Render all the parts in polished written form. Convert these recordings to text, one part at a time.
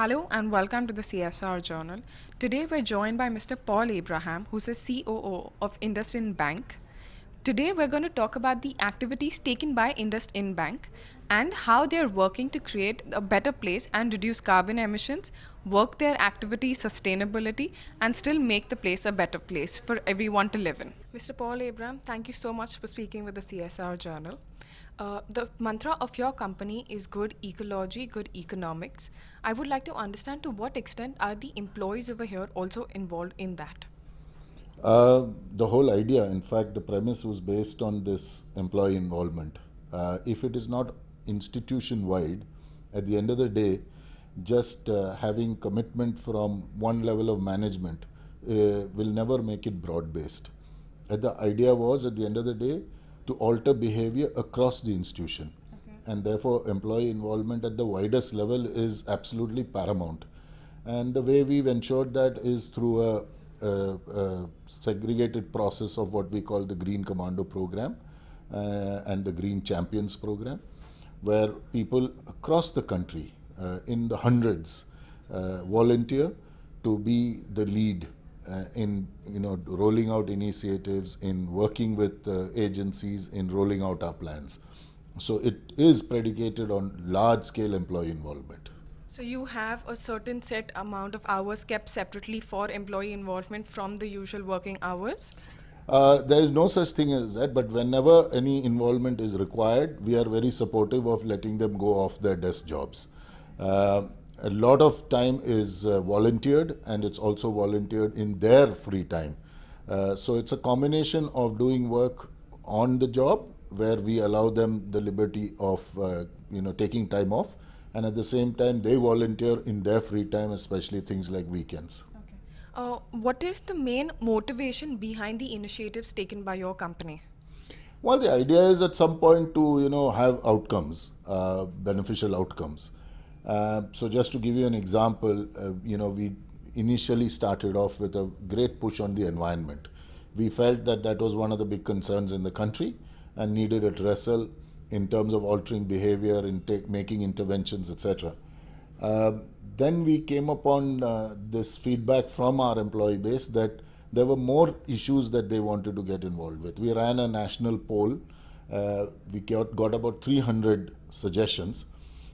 Hello and welcome to the CSR Journal. Today we're joined by Mr. Paul Abraham, who's a COO of IndusInd Bank. Today we're going to talk about the activities taken by IndusInd Bank and how they're working to create a better place and reduce carbon emissions, work their activity sustainability, and still make the place a better place for everyone to live in. Mr. Paul Abraham, thank you so much for speaking with the CSR Journal. The mantra of your company is good ecology, good economics. I would like to understand to what extent are the employees over here also involved in that? The whole idea, in fact, the premise was based on this employee involvement. If it is not institution-wide, at the end of the day, just having commitment from one level of management will never make it broad-based. The idea was, at the end of the day, to alter behavior across the institution. And therefore, employee involvement at the widest level is absolutely paramount. And the way we've ensured that is through a segregated process of what we call the Green Commando program and the Green Champions program, where people across the country, in the hundreds, volunteer to be the lead in rolling out initiatives, in working with agencies, in rolling out our plans. So it is predicated on large-scale employee involvement. So you have a certain set amount of hours kept separately for employee involvement from the usual working hours? There is no such thing as that, but whenever any involvement is required, we are very supportive of letting them go off their desk jobs. A lot of time is volunteered, and it's also volunteered in their free time. So it's a combination of doing work on the job, where we allow them the liberty of taking time off, and at the same time they volunteer in their free time, especially things like weekends. Okay. What is the main motivation behind the initiatives taken by your company? Well, the idea is at some point to have outcomes, beneficial outcomes. So just to give you an example, we initially started off with a great push on the environment. We felt that that was one of the big concerns in the country and needed addressal in terms of altering behavior, in making interventions, etc. Then we came upon this feedback from our employee base that there were more issues that they wanted to get involved with. We ran a national poll. We got about 300 suggestions,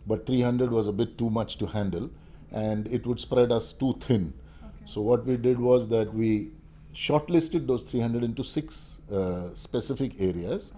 but 300 was a bit too much to handle, and it would spread us too thin. Okay. So what we did was that we shortlisted those 300 into 6 specific areas,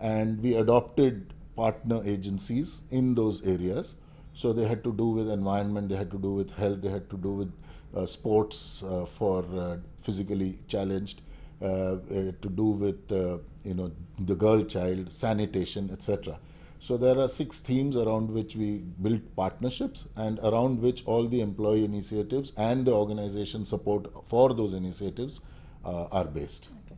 and we adopted partner agencies in those areas. So they had to do with environment, they had to do with health, they had to do with sports for physically challenged, to do with the girl child, sanitation, etc. So there are 6 themes around which we built partnerships and around which all the employee initiatives and the organization support for those initiatives are based. Okay.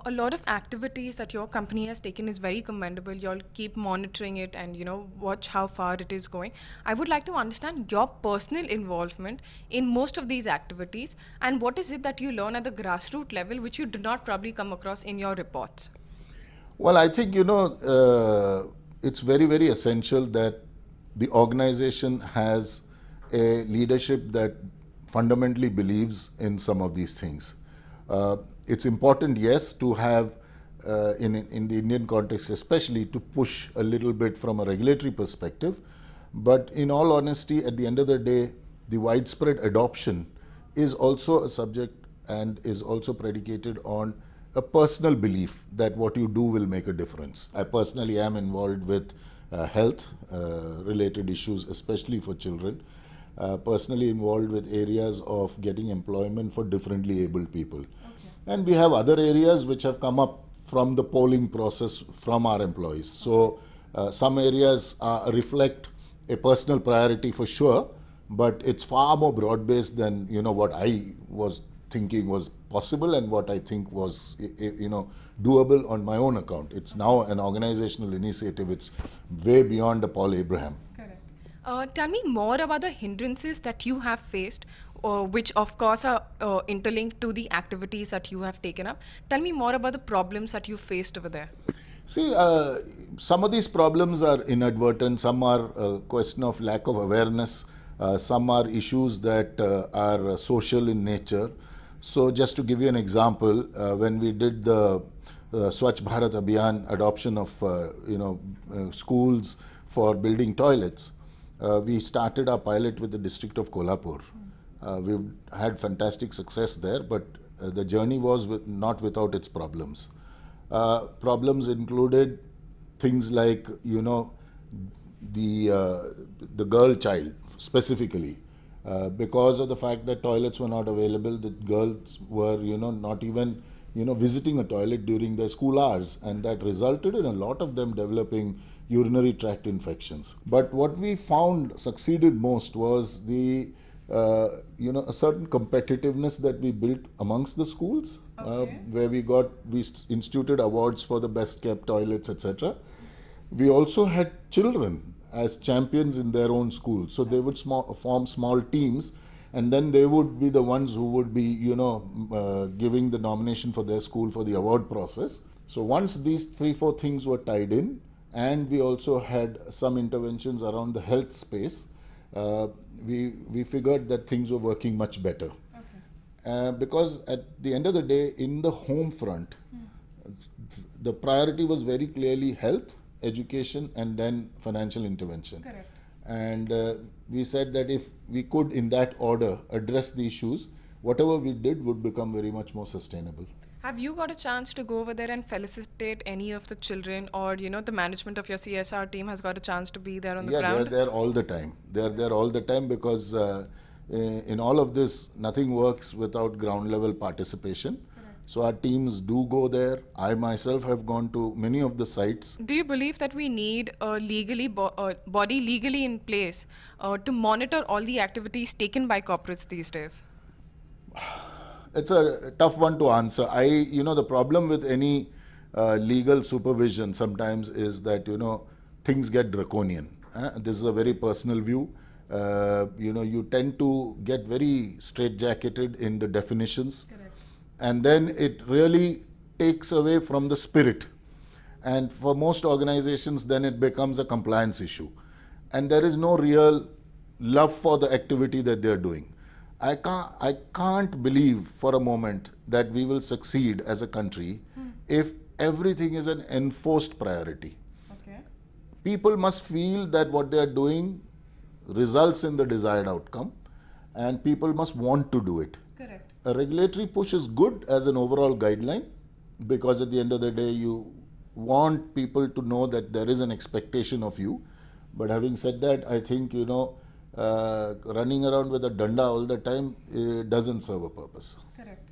A lot of activities that your company has taken is very commendable. You all keep monitoring it and watch how far it is going. I would like to understand your personal involvement in most of these activities, and what is it that you learn at the grassroots level which you do not probably come across in your reports? Well, I think it's very, very essential that the organization has a leadership that fundamentally believes in some of these things. It's important, yes, to have, in the Indian context especially, to push a little bit from a regulatory perspective. But in all honesty, at the end of the day, the widespread adoption is also a subject and is also predicated on a personal belief that what you do will make a difference. I personally am involved with health related issues, especially for children. Personally involved with areas of getting employment for differently abled people. And we have other areas which have come up from the polling process from our employees. So some areas reflect a personal priority for sure, but it's far more broad-based than what I was thinking was possible and what I think was doable on my own account. It's now an organizational initiative. It's way beyond a Paul Abraham. Correct. Tell me more about the hindrances that you have faced, which of course are interlinked to the activities that you have taken up. Tell me more about the problems that you faced over there. See, some of these problems are inadvertent, some are a question of lack of awareness Some are issues that are social in nature. So just to give you an example, when we did the Swachh Bharat Abhiyan adoption of schools for building toilets, we started our pilot with the district of Kolhapur. We've had fantastic success there, but the journey was not without its problems. Problems included things like, the girl child specifically. Because of the fact that toilets were not available, the girls were, not even, visiting a toilet during their school hours, and that resulted in a lot of them developing urinary tract infections. But what we found succeeded most was the a certain competitiveness that we built amongst the schools, where we instituted awards for the best kept toilets, etc. We also had children as champions in their own schools, so they would form small teams, and then they would be the ones who would be giving the nomination for their school for the award process. So once these 3-4 things were tied in, and we also had some interventions around the health space, we figured that things were working much better. Because at the end of the day, in the home front, the priority was very clearly health, education, and then financial intervention. Correct. And we said that if we could, in that order, address the issues, whatever we did would become very much more sustainable. Have you got a chance to go over there and felicitate any of the children, or the management of your CSR team has got a chance to be there on the ground? Yeah, they're there all the time. They're there all the time because in all of this, nothing works without ground level participation. So our teams do go there. I myself have gone to many of the sites. Do you believe that we need a body legally in place to monitor all the activities taken by corporates these days? It's a tough one to answer. The problem with any legal supervision sometimes is that, things get draconian. This is a very personal view. You tend to get very straitjacketed in the definitions. Correct. And then it really takes away from the spirit. And for most organizations, then it becomes a compliance issue. And there is no real love for the activity that they're doing. I can't believe for a moment that we will succeed as a country if everything is an enforced priority. Okay. People must feel that what they are doing results in the desired outcome, and people must want to do it. Correct. A regulatory push is good as an overall guideline, because at the end of the day, you want people to know that there is an expectation of you. But having said that, I think, running around with a danda all the time doesn't serve a purpose. Correct.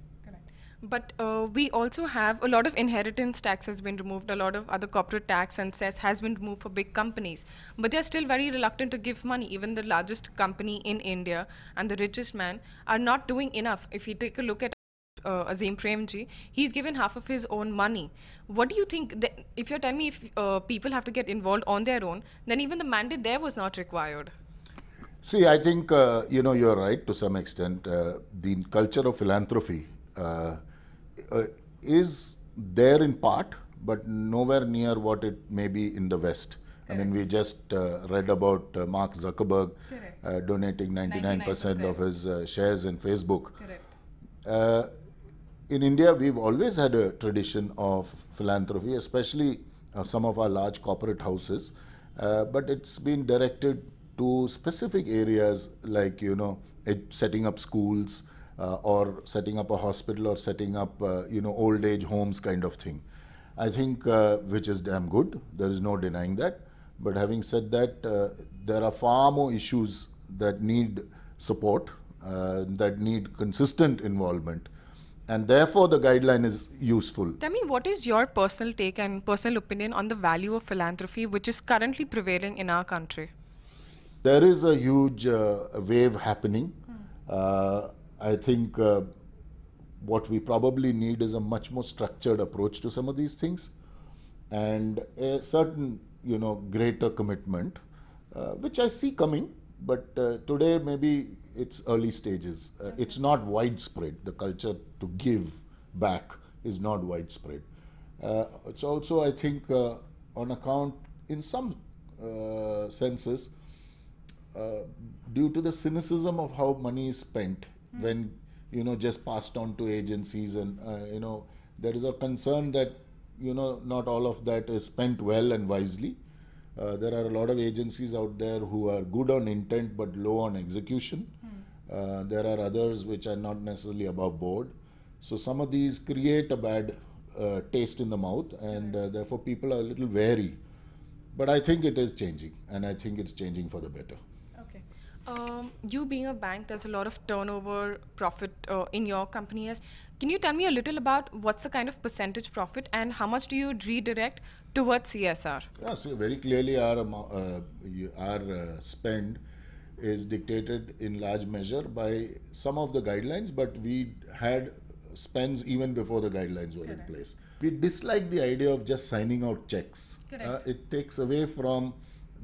But we also have a lot of inheritance tax has been removed, a lot of other corporate tax and cess has been removed for big companies. But they're still very reluctant to give money. Even the largest company in India and the richest man are not doing enough. If you take a look at Azim Premji, he's given half of his own money. What do you think, if you're telling me if people have to get involved on their own, then even the mandate there was not required? See, I think, you're right to some extent. The culture of philanthropy is there in part, but nowhere near what it may be in the West. Correct. I mean, we just read about Mark Zuckerberg donating 99% of his shares in Facebook. Correct. In India, we've always had a tradition of philanthropy, especially some of our large corporate houses, but it's been directed to specific areas like, setting up schools, or setting up a hospital, or setting up, old age homes kind of thing. I think, which is damn good. There is no denying that. But having said that, there are far more issues that need support, that need consistent involvement. And therefore, the guideline is useful. Tell me, what is your personal take and personal opinion on the value of philanthropy, which is currently prevailing in our country? There is a huge wave happening. I think what we probably need is a much more structured approach to some of these things, and a certain, greater commitment, which I see coming. But today, maybe it's early stages. It's not widespread. The culture to give back is not widespread. It's also, I think, on account, in some senses, due to the cynicism of how money is spent when, just passed on to agencies, and, there is a concern that, not all of that is spent well and wisely. There are a lot of agencies out there who are good on intent but low on execution. There are others which are not necessarily above board. So some of these create a bad taste in the mouth, and therefore people are a little wary. But I think it is changing, and I think it's changing for the better. Okay. You being a bank, there's a lot of turnover profit in your company. Can you tell me a little about what's the kind of percentage profit and how much do you redirect towards CSR? Yeah, so very clearly our spend is dictated in large measure by some of the guidelines, but we had spends even before the guidelines were in place. We dislike the idea of just signing out checks. It takes away from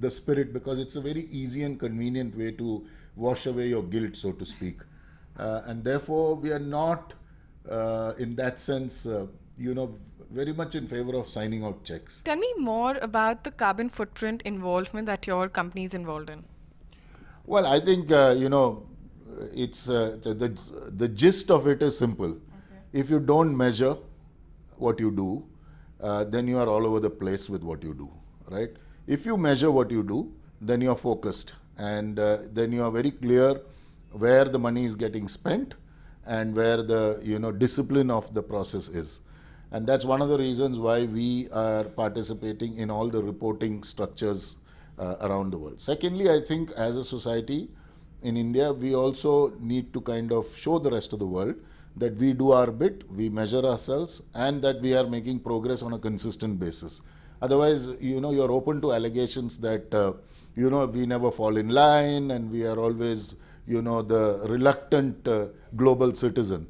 the spirit, because it's a very easy and convenient way to wash away your guilt, so to speak. And therefore, we are not, in that sense, very much in favor of signing out checks. Tell me more about the carbon footprint involvement that your company is involved in. Well, I think, it's the gist of it is simple. If you don't measure what you do, then you are all over the place with what you do, right? If you measure what you do, then you are focused, and then you are very clear where the money is getting spent and where the discipline of the process is. And that's one of the reasons why we are participating in all the reporting structures around the world. Secondly, I think as a society in India, we also need to kind of show the rest of the world that we do our bit, we measure ourselves, and that we are making progress on a consistent basis. Otherwise, you're open to allegations that, we never fall in line and we are always, the reluctant global citizen,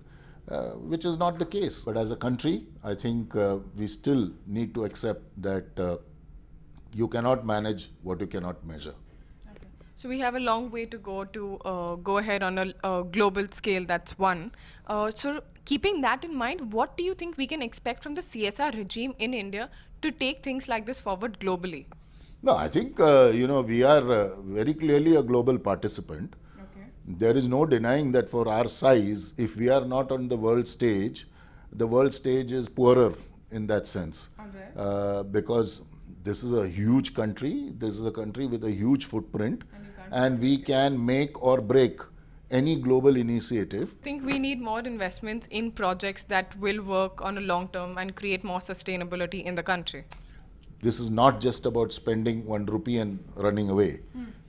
which is not the case. But as a country, I think we still need to accept that you cannot manage what you cannot measure. Okay. So we have a long way to go to go ahead on a global scale, that's one. So keeping that in mind, what do you think we can expect from the CSR regime in India to take things like this forward globally? No, I think, we are very clearly a global participant. Okay. There is no denying that for our size, if we are not on the world stage is poorer in that sense. Okay. Because this is a huge country, this is a country with a huge footprint, and we can make or break any global initiative. I think we need more investments in projects that will work on a long term and create more sustainability in the country. This is not just about spending 1 rupee and running away.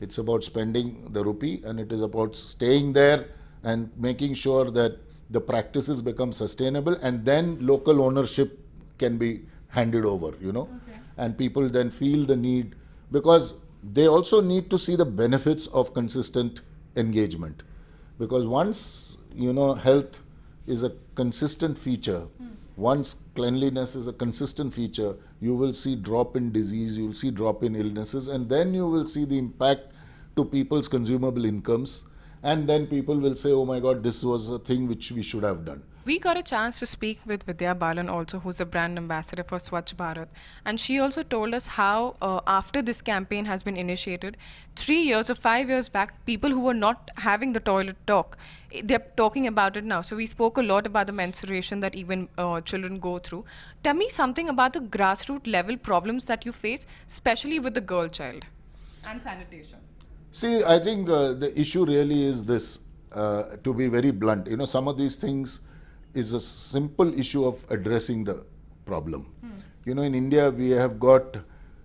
It's about spending the rupee, and it is about staying there and making sure that the practices become sustainable, and then local ownership can be handed over, Okay. And people then feel the need, because they also need to see the benefits of consistent engagement. Because once, health is a consistent feature, once cleanliness is a consistent feature, you will see drop in disease, you will see drop in illnesses, and then you will see the impact to people's consumable incomes. And then people will say, oh my God, this was a thing which we should have done. We got a chance to speak with Vidya Balan also, who's a brand ambassador for Swachh Bharat. And she also told us how after this campaign has been initiated, 3 years or 5 years back, people who were not having the toilet talk, they're talking about it now. So we spoke a lot about the menstruation that even children go through. Tell me something about the grassroots level problems that you face, especially with the girl child and sanitation. See, I think the issue really is this, to be very blunt. Some of these things is a simple issue of addressing the problem. In India, we have got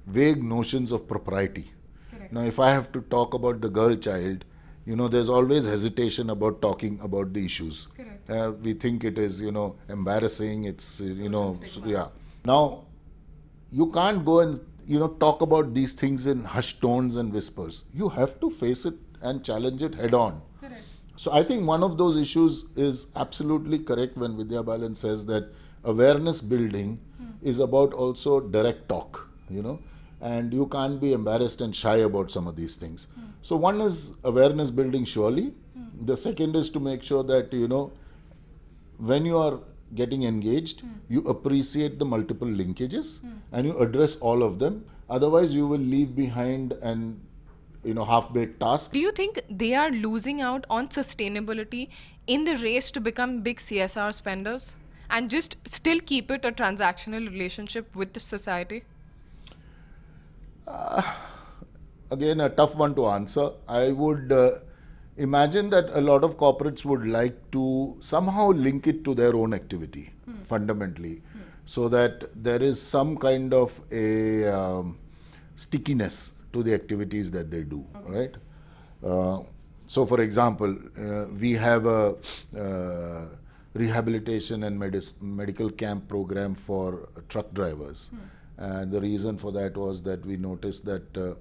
vague notions of propriety. Correct. Now, if I have to talk about the girl child, there's always hesitation about talking about the issues. We think it is, embarrassing, it's, yeah. Now, you can't go and, talk about these things in hushed tones and whispers. You have to face it and challenge it head on. Correct. So I think one of those issues is absolutely correct when Vidya Balan says that awareness building is about also direct talk, and you can't be embarrassed and shy about some of these things. So one is awareness building surely. The second is to make sure that, when you are getting engaged, you appreciate the multiple linkages and you address all of them. Otherwise, you will leave behind and half-baked task. Do you think they are losing out on sustainability in the race to become big CSR spenders and just still keep it a transactional relationship with the society? Again, a tough one to answer. I would imagine that a lot of corporates would like to somehow link it to their own activity, fundamentally, so that there is some kind of a stickiness to the activities that they do, right? So, for example, we have a rehabilitation and medical camp program for truck drivers. And the reason for that was that we noticed that a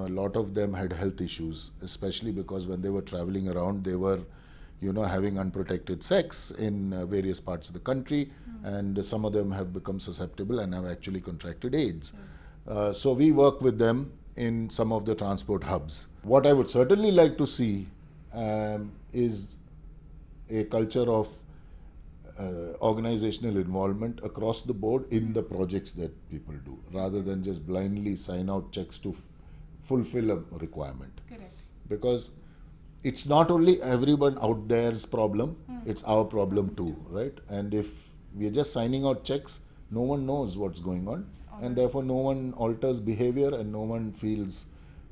lot of them had health issues, especially because when they were traveling around, they were having unprotected sex in various parts of the country, and some of them have become susceptible and have actually contracted AIDS. So we work with them in some of the transport hubs. What I would certainly like to see is a culture of organizational involvement across the board in the projects that people do, rather than just blindly sign out checks to fulfill a requirement. Correct. Because it's not only everyone out there's problem, it's our problem too, right? And if we're just signing out checks, no one knows what's going on, and therefore no one alters behavior and no one feels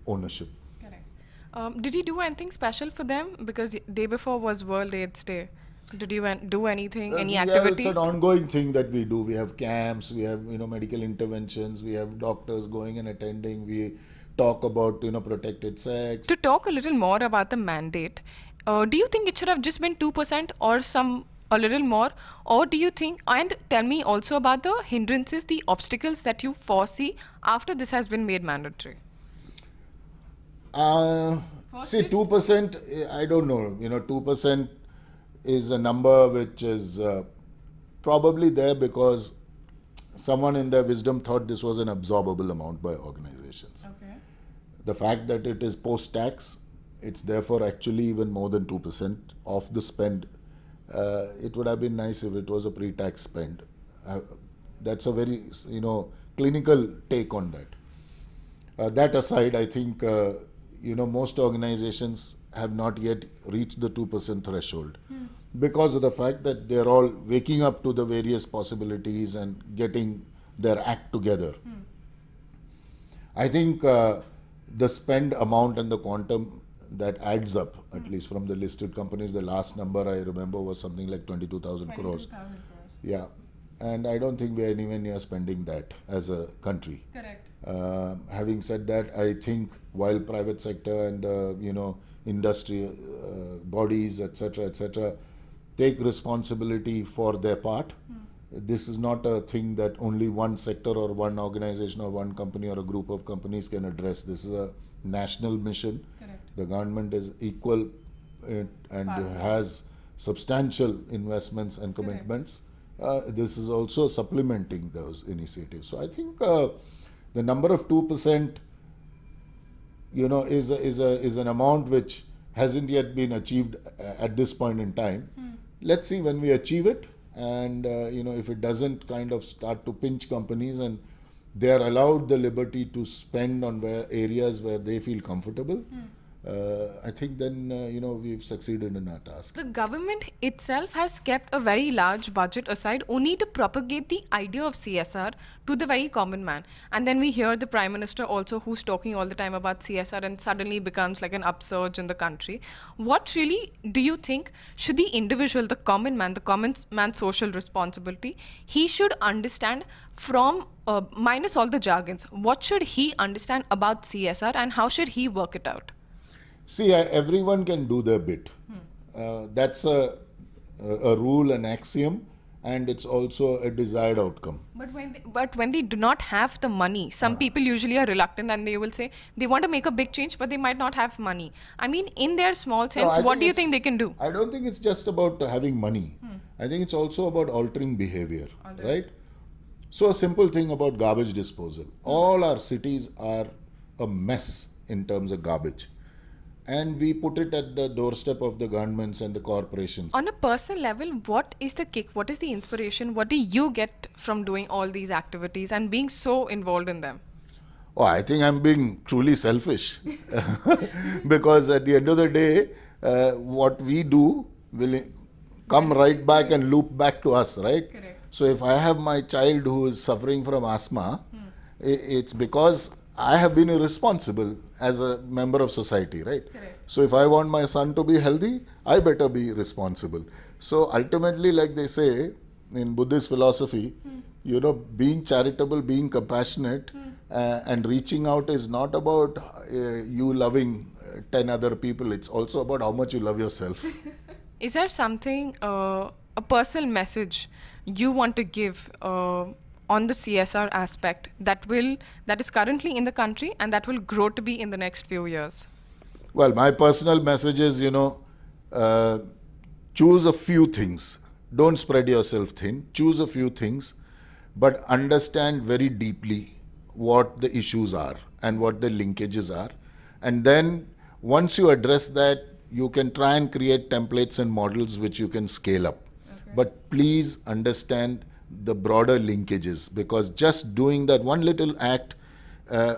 ownership. Correct. Did you do anything special for them? Because day before was World AIDS Day. Did you do anything, any activity? It's an ongoing thing that we do. We have camps, we have medical interventions, we have doctors going and attending. We talk about protected sex. To talk a little more about the mandate, do you think it should have just been 2% or a little more, or do you think? And tell me also about the hindrances, the obstacles that you foresee after this has been made mandatory. See, 2%. I don't know. 2% is a number which is probably there because someone in their wisdom thought this was an absorbable amount by organizations. Okay. The fact that it is post-tax, it's therefore actually even more than 2% of the spend. It would have been nice if it was a pre-tax spend. That's a very clinical take on that. That aside, I think most organizations have not yet reached the 2% threshold because of the fact that they're all waking up to the various possibilities and getting their act together. I think the spend amount and the quantum that adds up, at least from the listed companies, the last number I remember was something like 22,000 crores. Yeah. And I don't think we are anywhere near spending that as a country. Correct. Having said that, I think while private sector and industry bodies, etc., take responsibility for their part, this is not a thing that only one sector or one organization or one company or a group of companies can address. This is a national mission. Correct. The government is equal and has substantial investments and commitments. This is also supplementing those initiatives. So I think the number of 2%, is an amount which hasn't yet been achieved at this point in time. Let's see when we achieve it, and if it doesn't kind of start to pinch companies and they are allowed the liberty to spend on areas where they feel comfortable, I think then we've succeeded in our task. The government itself has kept a very large budget aside only to propagate the idea of CSR to the very common man. And then we hear the Prime Minister also, who's talking all the time about CSR, and suddenly becomes like an upsurge in the country. What really do you think should the individual, the common man's social responsibility, he should understand from minus all the jargons? What should he understand about CSR and how should he work it out? See, everyone can do their bit. That's a rule, an axiom, and it's also a desired outcome. But when they do not have the money, some people usually are reluctant and they will say they want to make a big change, but they might not have money. I mean, in their small sense, what do you think they can do? I don't think it's just about having money. I think it's also about altering behavior, right? So a simple thing about garbage disposal. All our cities are a mess in terms of garbage. And we put it at the doorstep of the governments and the corporations. On a personal level, what is the kick? What is the inspiration? What do you get from doing all these activities and being so involved in them? Oh, I think I'm being truly selfish because at the end of the day, what we do will come right back and loop back to us, right? Correct. So if I have my child who is suffering from asthma, it's because I have been irresponsible as a member of society, right? Correct. So if I want my son to be healthy, I better be responsible. So ultimately, like they say in Buddhist philosophy, you know, being charitable, being compassionate, and reaching out is not about you loving 10 other people. It's also about how much you love yourself. Is there something, a personal message you want to give on the CSR aspect that is currently in the country and that will grow to be in the next few years? Well, my personal message is, you know, choose a few things. Don't spread yourself thin. Choose a few things, but understand very deeply what the issues are and what the linkages are. And then once you address that, you can try and create templates and models which you can scale up. Okay. But please understand the broader linkages, because just doing that one little act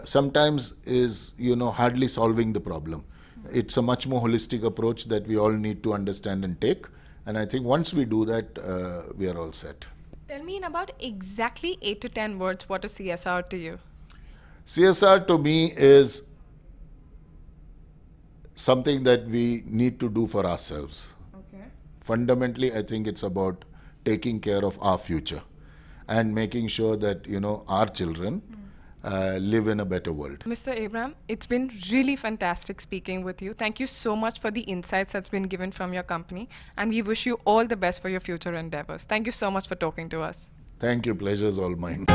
sometimes is, you know, hardly solving the problem. It's a much more holistic approach that we all need to understand and take. And I think once we do that, we are all set. Tell me in about exactly 8 to 10 words, what is CSR to you? CSR to me is something that we need to do for ourselves. Okay. Fundamentally, I think it's about taking care of our future and making sure that, you know, our children live in a better world. Mr. Abraham, it's been really fantastic speaking with you. Thank you so much for the insights that's been given from your company, and we wish you all the best for your future endeavors. Thank you so much for talking to us. Thank you. Pleasure is all mine.